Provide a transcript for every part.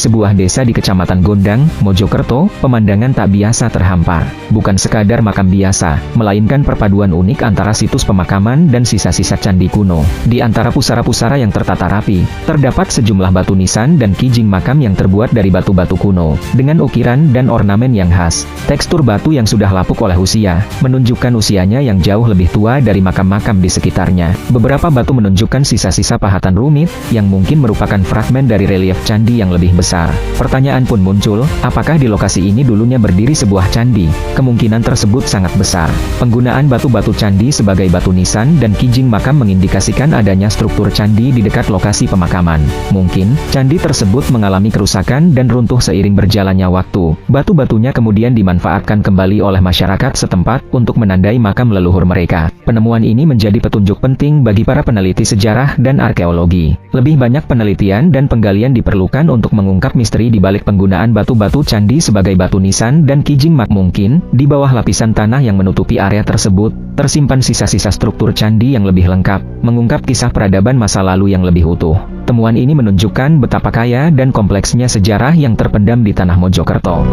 sebuah desa di Kecamatan Gondang, Mojokerto, pemandangan tak biasa terhampar. Bukan sekadar makam biasa, melainkan perpaduan unik antara situs pemakaman dan sisa-sisa candi kuno. Di antara pusara-pusara yang tertata rapi, terdapat sejumlah batu nisan dan kijing makam yang terbuat dari batu-batu kuno, dengan ukiran dan ornamen yang khas. Tekstur batu yang sudah lapuk oleh usia, menunjukkan usianya yang jauh lebih tua dari makam-makam di sekitarnya. Beberapa batu menunjukkan sisa-sisa pahatan rumit, yang mungkin merupakan fragmen dari relief candi yang lebih besar. Pertanyaan pun muncul, apakah di lokasi ini dulunya berdiri sebuah candi? Kemungkinan tersebut sangat besar. Penggunaan batu-batu candi sebagai batu nisan dan kijing makam mengindikasikan adanya struktur candi di dekat lokasi pemakaman. Mungkin, candi tersebut mengalami kerusakan dan runtuh seiring berjalannya waktu. Batu-batunya kemudian dimanfaatkan kembali oleh masyarakat setempat untuk menandai makam leluhur mereka. Penemuan ini menjadi petunjuk penting bagi para peneliti sejarah dan arkeologi. Lebih banyak penelitian dan penggalian diperlukan untuk mengungkap misteri di balik penggunaan batu-batu candi sebagai batu nisan dan kijing mak. Mungkin, di bawah lapisan tanah yang menutupi area tersebut, tersimpan sisa-sisa struktur candi yang lebih lengkap, mengungkap kisah peradaban masa lalu yang lebih utuh. Temuan ini menunjukkan betapa kaya dan kompleksnya sejarah yang terpendam di tanah Mojokerto.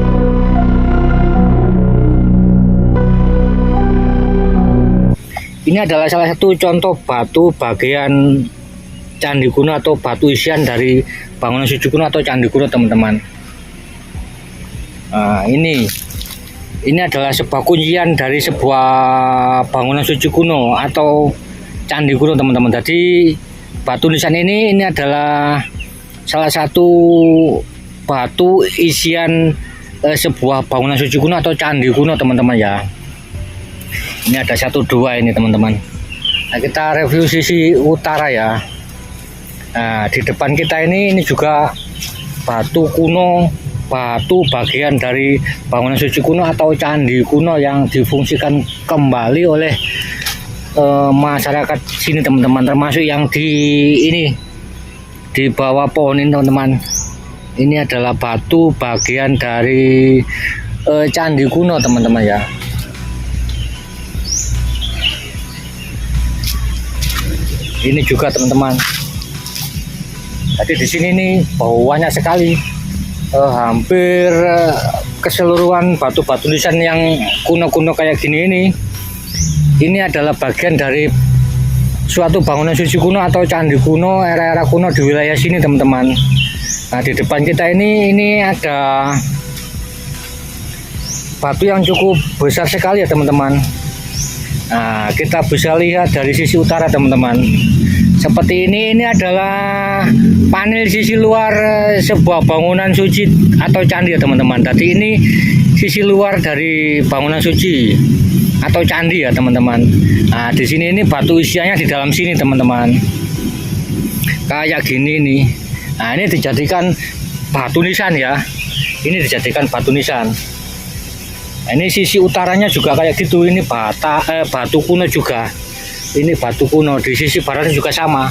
Ini adalah salah satu contoh batu bagian candi kuno atau batu isian dari bangunan suci kuno atau candi kuno, teman-teman. Nah, ini adalah sebuah kuncian dari sebuah bangunan suci kuno atau candi kuno, teman-teman. Jadi batu nisan ini adalah salah satu batu isian sebuah bangunan suci kuno atau candi kuno, teman-teman ya. Ini ada 1, 2 ini, teman-teman. Nah, kita review sisi utara ya. Nah, di depan kita ini juga batu kuno, batu bagian dari bangunan suci kuno atau candi kuno yang difungsikan kembali oleh masyarakat sini, teman-teman. Termasuk yang di bawah pohon ini, teman-teman. Ini adalah batu bagian dari candi kuno, teman-teman ya. Ini juga, teman-teman. Jadi di sini nih banyak sekali, hampir keseluruhan batu-batu nisan yang kuno-kuno kayak gini ini. Ini adalah bagian dari suatu bangunan suci kuno atau candi kuno, era-era kuno di wilayah sini, teman-teman. Nah, di depan kita ini ada batu yang cukup besar sekali ya, teman-teman. Nah, kita bisa lihat dari sisi utara, teman-teman. Seperti ini adalah panel sisi luar sebuah bangunan suci atau candi ya, teman-teman. Jadi ini sisi luar dari bangunan suci atau candi ya, teman-teman. Nah, di sini ini batu isiannya di dalam sini, teman-teman. Kayak gini nih. Nah, ini dijadikan batu nisan ya. Ini dijadikan batu nisan. Nah, ini sisi utaranya juga kayak gitu. Ini batu kuno juga. Ini batu kuno. Di sisi baratnya juga sama.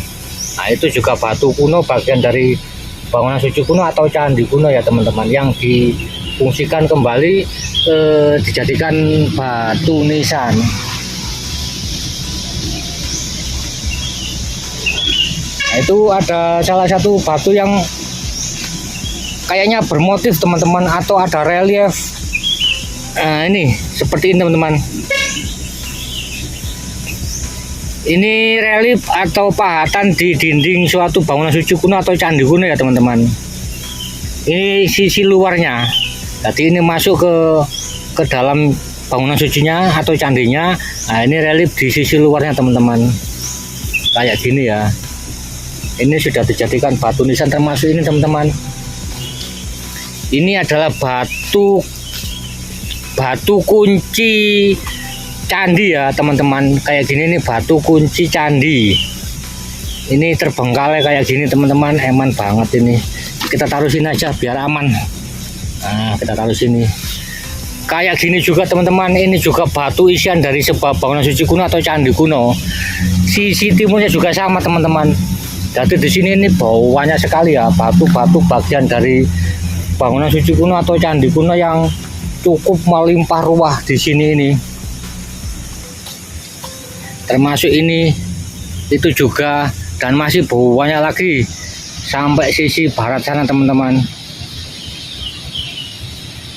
Nah, itu juga batu kuno bagian dari bangunan suci kuno atau candi kuno ya, teman-teman. Yang difungsikan kembali, dijadikan batu nisan. Nah, itu ada salah satu batu yang kayaknya bermotif, teman-teman, atau ada relief. Nah, ini seperti ini, teman-teman. Ini relief atau pahatan di dinding suatu bangunan suci kuno atau candi kuno ya, teman-teman. Ini sisi luarnya. Jadi ini masuk ke dalam bangunan sucinya atau candinya. Nah, ini relief di sisi luarnya, teman-teman. Kayak gini ya. Ini sudah dijadikan batu nisan, termasuk ini, teman-teman. Ini adalah batu kunci candi ya, teman-teman. Kayak gini nih batu kunci candi. Ini terbengkalai kayak gini, teman-teman. Eman banget ini. Kita taruh sini aja biar aman. Nah, kita taruh sini. Kayak gini juga, teman-teman. Ini juga batu isian dari sebuah bangunan suci kuno atau candi kuno. Sisi timurnya juga sama, teman-teman. Jadi di sini ini banyak sekali ya batu-batu bagian dari bangunan suci kuno atau candi kuno yang cukup melimpah ruah di sini ini. Termasuk ini, itu juga, dan masih banyak lagi sampai sisi barat sana, teman-teman.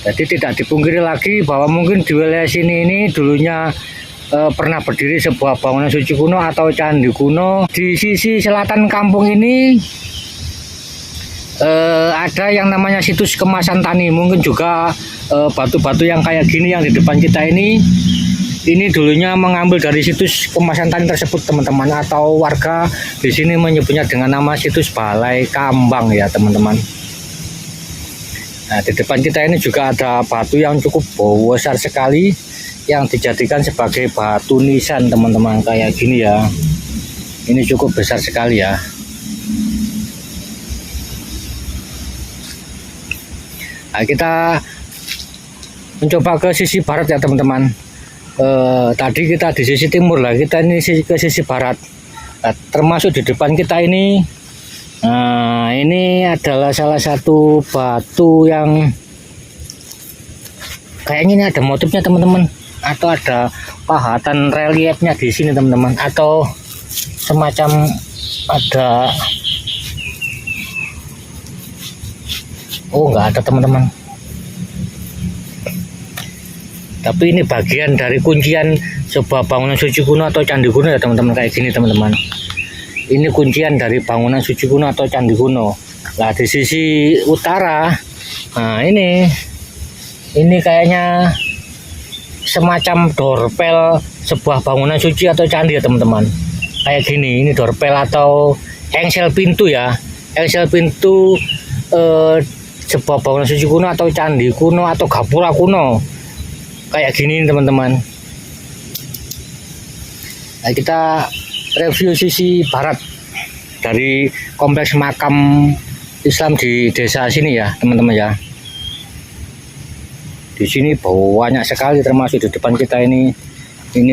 Jadi tidak dipungkiri lagi bahwa mungkin di wilayah sini ini dulunya pernah berdiri sebuah bangunan suci kuno atau candi kuno. Di sisi selatan kampung ini ada yang namanya situs kemasan tani. Mungkin juga batu-batu yang kayak gini yang di depan kita ini dulunya mengambil dari situs kemasan tani tersebut teman-teman, atau warga di sini menyebutnya dengan nama situs Balai Kambang ya teman-teman. Nah, di depan kita ini juga ada batu yang cukup besar sekali yang dijadikan sebagai batu nisan teman-teman, kayak gini ya. Ini cukup besar sekali ya. Nah, kita mencoba ke sisi barat ya teman-teman. Tadi kita di sisi timur lah, kita ini ke sisi barat. Nah, termasuk di depan kita ini. Nah, ini adalah salah satu batu yang kayaknya ini ada motifnya teman-teman, atau ada pahatan reliefnya di sini teman-teman, atau semacam ada, oh nggak ada teman-teman, tapi ini bagian dari kuncian sebuah bangunan suci kuno atau candi kuno ya teman-teman, kayak gini teman-teman. Ini kuncian dari bangunan suci kuno atau candi kuno. Nah, di sisi utara, nah ini kayaknya semacam dorpel sebuah bangunan suci atau candi ya teman-teman. Kayak gini, ini dorpel atau engsel pintu ya. Engsel pintu sebuah bangunan suci kuno atau candi kuno atau gapura kuno. Kayak gini teman-teman. Nah, kita review sisi barat dari kompleks makam Islam di desa sini ya teman-teman ya. Di sini banyak sekali, termasuk di depan kita ini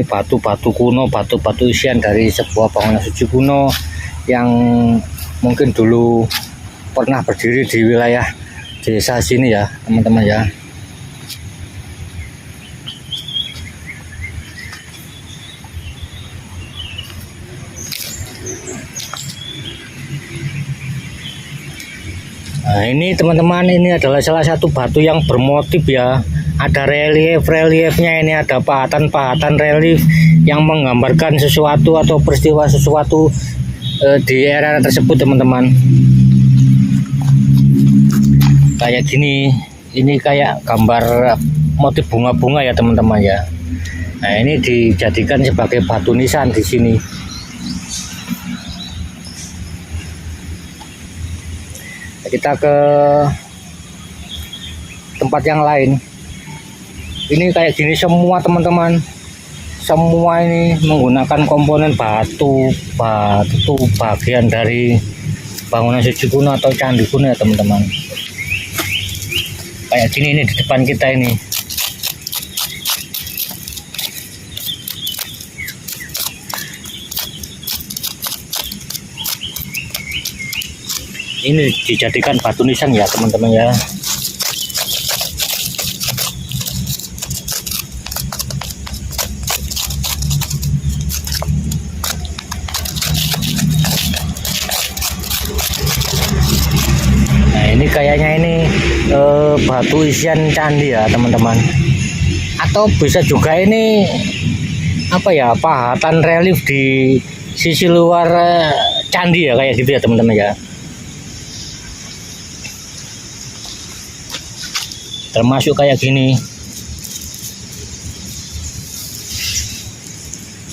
batu-batu kuno, batu-batu isian dari sebuah bangunan suci kuno yang mungkin dulu pernah berdiri di wilayah desa sini ya teman-teman ya. Nah, ini teman-teman, ini adalah salah satu batu yang bermotif ya. Ada reliefnya, ini ada pahatan-pahatan relief yang menggambarkan sesuatu atau peristiwa sesuatu di era tersebut teman-teman. Kayak gini, ini kayak gambar motif bunga-bunga ya teman-teman ya. Nah, ini dijadikan sebagai batu nisan di sini. Kita ke tempat yang lain. Ini kayak gini semua teman-teman. Semua ini menggunakan komponen batu bagian dari bangunan suci kuno atau candi kuno ya teman-teman. Kayak gini ini di depan kita ini. Ini dijadikan batu nisan ya teman-teman ya. Nah, ini kayaknya ini batu isian candi ya teman-teman. Atau bisa juga ini apa ya, pahatan relief di sisi luar candi ya, kayak gitu ya teman-teman ya. Termasuk kayak gini.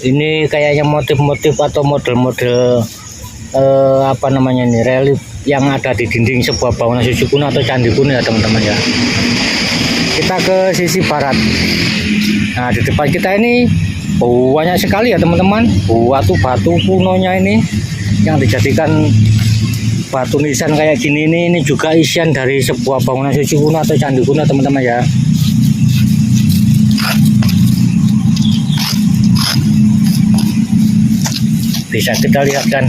Ini kayaknya motif-motif atau model-model apa namanya ini, relief yang ada di dinding sebuah bangunan suci kuno atau candi kuno ya teman-teman ya. Kita ke sisi barat. Nah, di depan kita ini banyak sekali ya teman-teman, batu kunonya ini yang dijadikan batu nisan kayak gini. Ini juga isian dari sebuah bangunan suci kuno atau candi kuno teman-teman ya. Bisa kita lihat kan.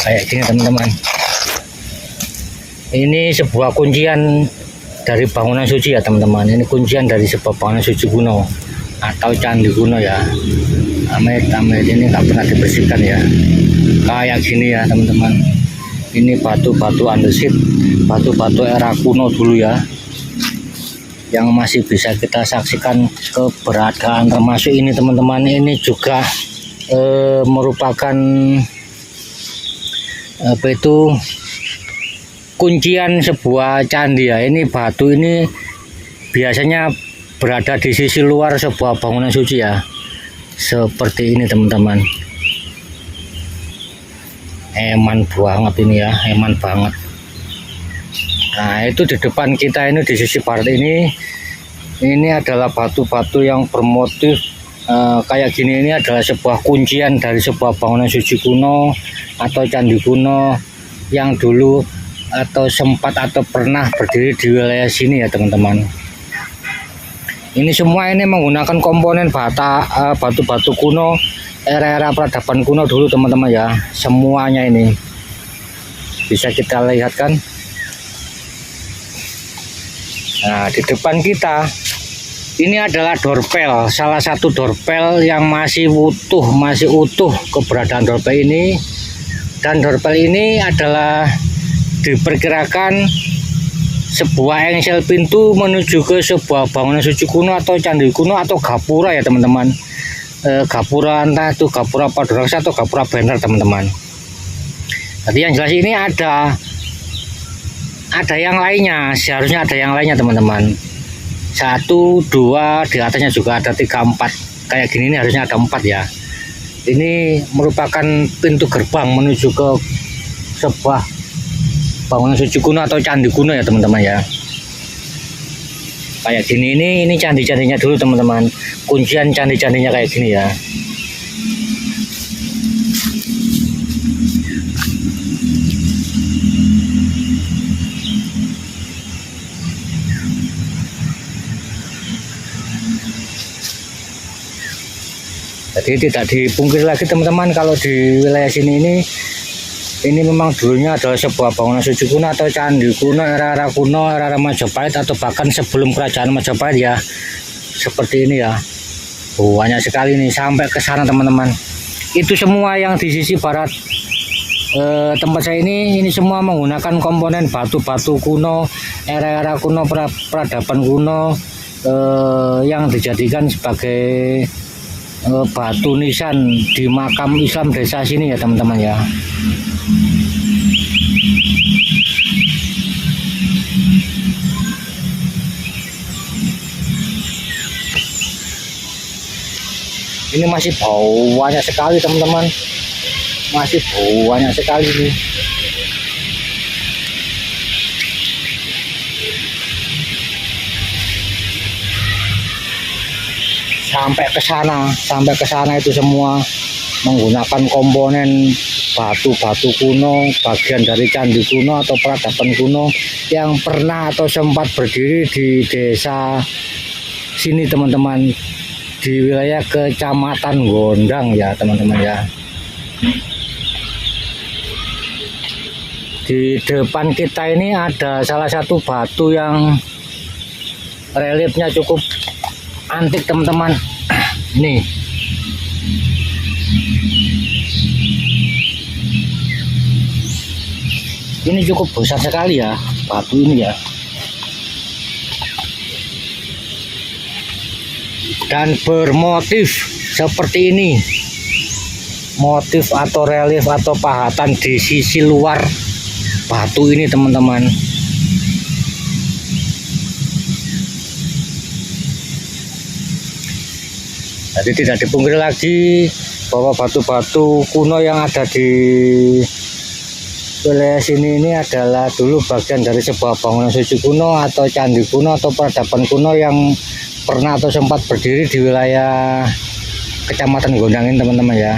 Kayak gini teman-teman. Ini sebuah kuncian dari bangunan suci ya teman-teman. Ini kuncian dari sebuah bangunan suci kuno atau candi kuno ya. Amit-amit ini nggak pernah dibersihkan ya. Kayak gini ya teman-teman. Ini batu-batu andesit, batu-batu era kuno dulu ya, yang masih bisa kita saksikan keberadaan. Termasuk ini teman-teman, ini juga merupakan apa itu, kuncian sebuah candi ya. Ini batu ini biasanya berada di sisi luar sebuah bangunan suci ya, seperti ini teman-teman. Eman banget ini ya, eman banget. Nah itu di depan kita ini, di sisi barat ini adalah batu-batu yang bermotif kayak gini. Ini adalah sebuah kuncian dari sebuah bangunan suci kuno atau candi kuno yang dulu atau sempat atau pernah berdiri di wilayah sini ya teman-teman. Ini semua ini menggunakan komponen batu-batu kuno era-era peradaban kuno dulu teman-teman ya. Semuanya ini bisa kita lihat kan. Nah di depan kita ini adalah dorpel, salah satu dorpel yang masih utuh keberadaan dorpel ini. Dan dorpel ini adalah diperkirakan sebuah engsel pintu menuju ke sebuah bangunan suci kuno atau candi kuno atau gapura ya teman-teman. Gapura, entah itu gapura Paduraksa atau gapura Bener teman-teman. Jadi yang jelas ini ada yang lainnya, seharusnya ada yang lainnya teman-teman. 1, 2, di atasnya juga ada 3, 4. Kayak gini ini harusnya ada 4 ya. Ini merupakan pintu gerbang menuju ke sebuah bangunan suci kuno atau candi kuno ya teman-teman ya. Kayak gini ini candi-candinya dulu teman-teman. Kuncian candi-candinya kayak gini ya. Jadi tidak dipungkiri lagi teman-teman, kalau di wilayah sini ini memang dulunya adalah sebuah bangunan suci kuno atau candi kuno era-era kuno, era-era Majapahit atau bahkan sebelum kerajaan Majapahit ya. Seperti ini ya. Banyak sekali nih sampai ke sana teman-teman. Itu semua yang di sisi barat tempat saya ini semua menggunakan komponen batu-batu kuno, era-era kuno, peradaban kuno yang dijadikan sebagai batu nisan di makam Islam desa sini ya teman-teman ya. Ini masih banyak sekali teman-teman, masih banyak sekali nih. Sampai ke sana itu semua menggunakan komponen batu-batu kuno, bagian dari candi kuno atau peradaban kuno yang pernah atau sempat berdiri di desa sini teman-teman, di wilayah Kecamatan Gondang ya teman-teman ya. Di depan kita ini ada salah satu batu yang reliefnya cukup antik teman-teman. Nih ini cukup besar sekali ya batu ini ya, dan bermotif seperti ini, motif atau relief atau pahatan di sisi luar batu ini teman-teman. Jadi tidak dipungkiri lagi bahwa batu-batu kuno yang ada di wilayah sini ini adalah dulu bagian dari sebuah bangunan suci kuno atau candi kuno atau peradaban kuno yang pernah atau sempat berdiri di wilayah Kecamatan Gondang ini teman-teman ya.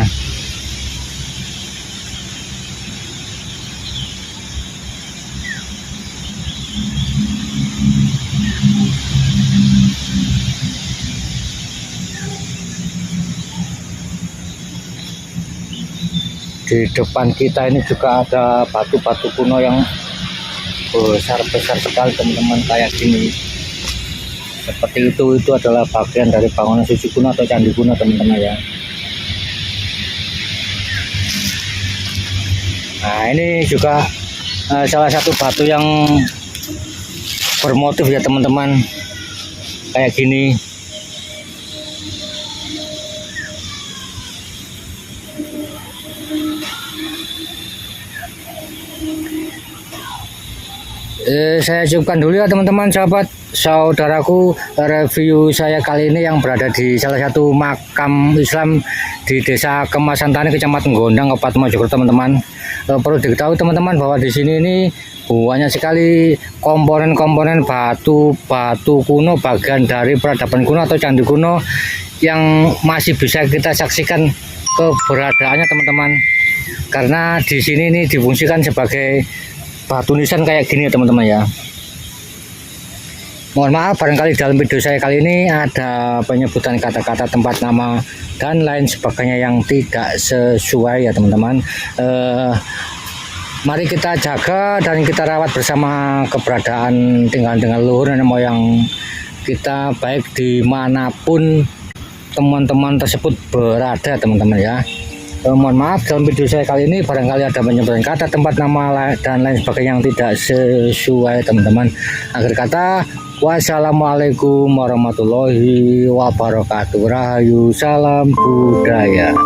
Di depan kita ini juga ada batu-batu kuno yang besar-besar sekali teman-teman, kayak gini. Seperti itu adalah bagian dari bangunan suci kuno atau candi kuno teman-teman ya. Nah, ini juga salah satu batu yang bermotif ya teman-teman, kayak gini. Saya cukupkan dulu ya teman-teman, sahabat saudaraku, review saya kali ini yang berada di salah satu makam Islam di Desa Kemasantani, Kecamatan Gondang, Kabupaten Mojokerto teman-teman. Perlu diketahui teman-teman bahwa di sini ini banyak sekali komponen-komponen batu kuno, bagian dari peradaban kuno atau candi kuno yang masih bisa kita saksikan keberadaannya teman-teman. Karena di sini ini difungsikan sebagai batu nisan kayak gini ya teman-teman ya. Mohon maaf barangkali dalam video saya kali ini ada penyebutan kata-kata, tempat nama dan lain sebagainya yang tidak sesuai ya teman-teman. Mari kita jaga dan kita rawat bersama keberadaan tinggal leluhur nenek moyang kita, baik dimanapun teman-teman tersebut berada teman-teman ya. Mohon maaf dalam video saya kali ini barangkali ada penyebutan kata, tempat nama dan lain sebagainya yang tidak sesuai teman-teman. Akhir kata, wassalamualaikum warahmatullahi wabarakatuh. Rahayu, salam budaya.